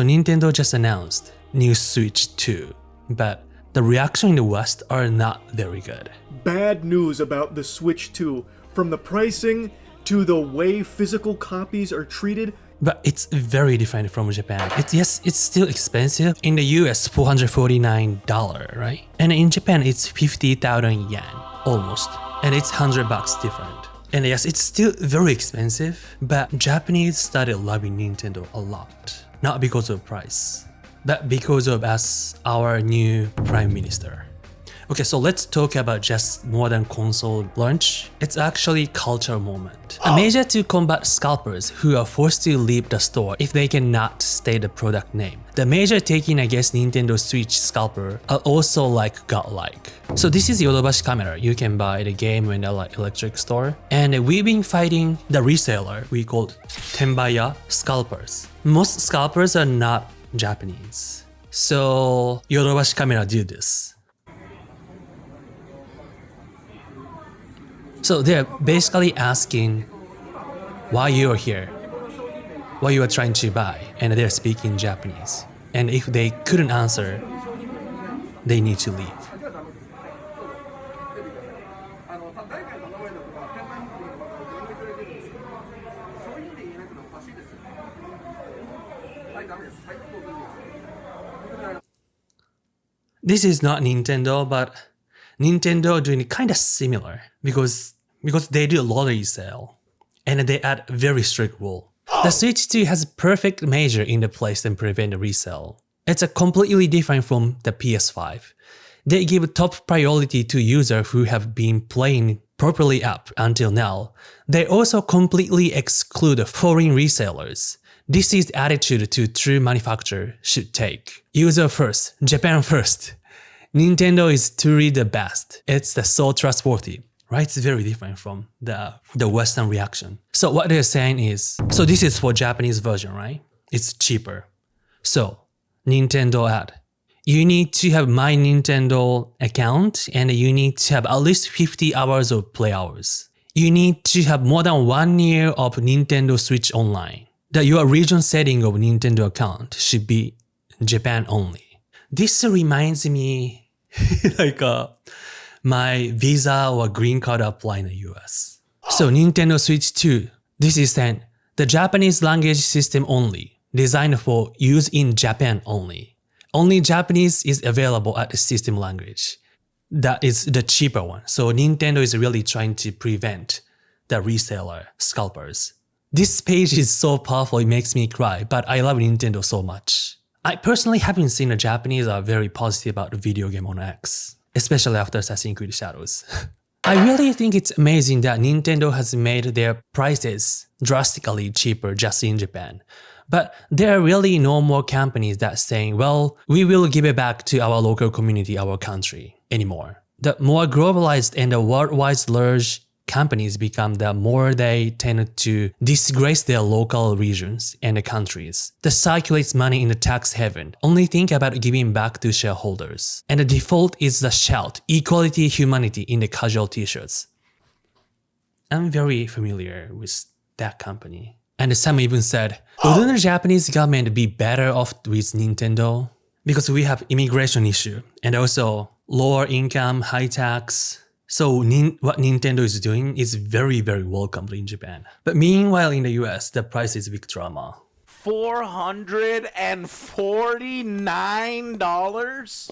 Nintendo just announced new Switch 2, but the reaction in the West are not very good. Bad news about the Switch 2, from the pricing to the way physical copies are treated. But it's very different from Japan. It's still expensive. In the US, $449, right? And in Japan, it's 50,000 yen, almost. And it's $100 different. And yes, it's still very expensive, but Japanese started loving Nintendo a lot. Not because of price, but because of us, our new Prime Minister. Okay, so let's talk about just modern console launch. It's actually cultural moment. A measure to combat scalpers who are forced to leave the store if they cannot state the product name. The measure taken against Nintendo Switch scalper are also like godlike. So this is Yodobashi camera. You can buy the game in the electric store. And we've been fighting the reseller we called Tenbaya scalpers. Most scalpers are not Japanese. So Yodobashi camera do this. So they're basically asking why you are here, what you are trying to buy, and they're speaking Japanese. And if they couldn't answer, they need to leave. This is not Nintendo, but Nintendo doing kind of similar because they do a lottery sale and they add very strict rule. The Switch 2 has a perfect measure in the place and prevent resale. It's a completely different from the PS5. They give top priority to users who have been playing properly up until now. They also completely exclude foreign resellers. This is the attitude to true manufacturer should take. User first, Japan first. Nintendo is truly the best. It's so trustworthy, right? It's very different from the Western reaction. So what they're saying is, so this is for Japanese version, right? It's cheaper. So Nintendo ad, you need to have My Nintendo account and you need to have at least 50 hours of play hours. You need to have more than 1 year of Nintendo Switch Online. Your region setting of Nintendo account should be Japan only. This reminds me like my visa or green card apply in the US. So Nintendo Switch 2, this is saying the Japanese language system only, designed for use in Japan only. Only Japanese is available at the system language. That is the cheaper one. So Nintendo is really trying to prevent the reseller scalpers. This page is so powerful, it makes me cry, but I love Nintendo so much. I personally haven't seen the Japanese are very positive about the video game on X, especially after Assassin's Creed Shadows. I really think it's amazing that Nintendo has made their prices drastically cheaper just in Japan. But there are really no more companies that saying, well, we will give it back to our local community, our country anymore. The more globalized and the worldwide large companies become, the more they tend to disgrace their local regions and the countries. That circulates money in the tax haven. Only think about giving back to shareholders. And the default is the shout, equality, humanity in the casual t-shirts. I'm very familiar with that company. And some even said, wouldn't the Japanese government be better off with Nintendo? Because we have immigration issue and also lower income, high tax. So what Nintendo is doing is very, very welcomed in Japan. But meanwhile in the US, the price is big drama. $449?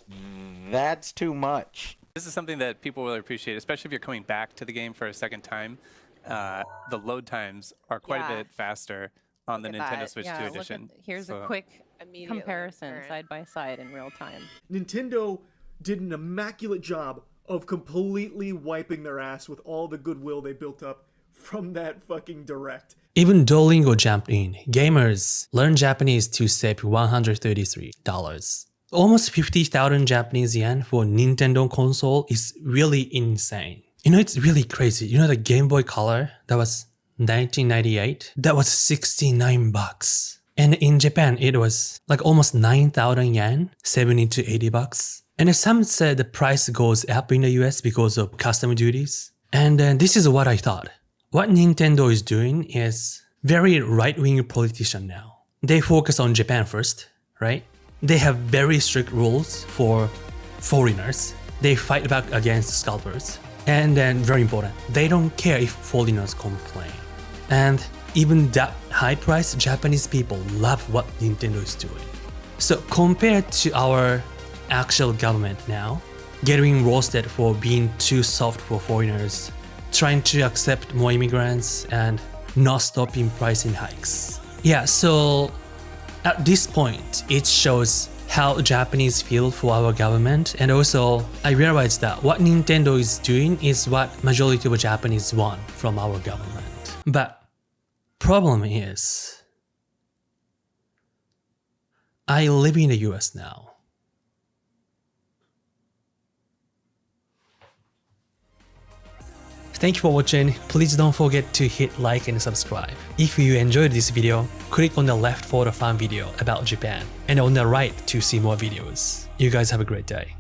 That's too much. This is something that people really appreciate, especially if you're coming back to the game for a second time. The load times are quite a bit faster on the Nintendo Switch 2 edition. Here's a quick comparison side by side in real time. Nintendo did an immaculate job of completely wiping their ass with all the goodwill they built up from that fucking direct. Even Duolingo jumped in. Gamers learn Japanese to save $133. Almost 50,000 Japanese yen for Nintendo console is really insane. You know, it's really crazy. You know the Game Boy Color that was 1998? That was 69 bucks. And in Japan, it was like almost 9,000 yen, 70 to 80 bucks. And some said the price goes up in the US because of custom duties. And then this is what I thought. what Nintendo is doing is very right-wing politician now. They focus on Japan first, right? They have very strict rules for foreigners. They fight back against scalpers. And then, very important, they don't care if foreigners complain. And even that high-priced Japanese people love what Nintendo is doing. So compared to our actual government now, getting roasted for being too soft for foreigners, trying to accept more immigrants, and not stopping pricing hikes. Yeah, so at this point, it shows how Japanese feel for our government, and also I realized that what Nintendo is doing is what majority of Japanese want from our government. But problem is, I live in the US now. Thank you for watching. Please don't forget to hit like and subscribe. If you enjoyed this video, click on the left for the fun video about Japan and on the right to see more videos. You guys have a great day.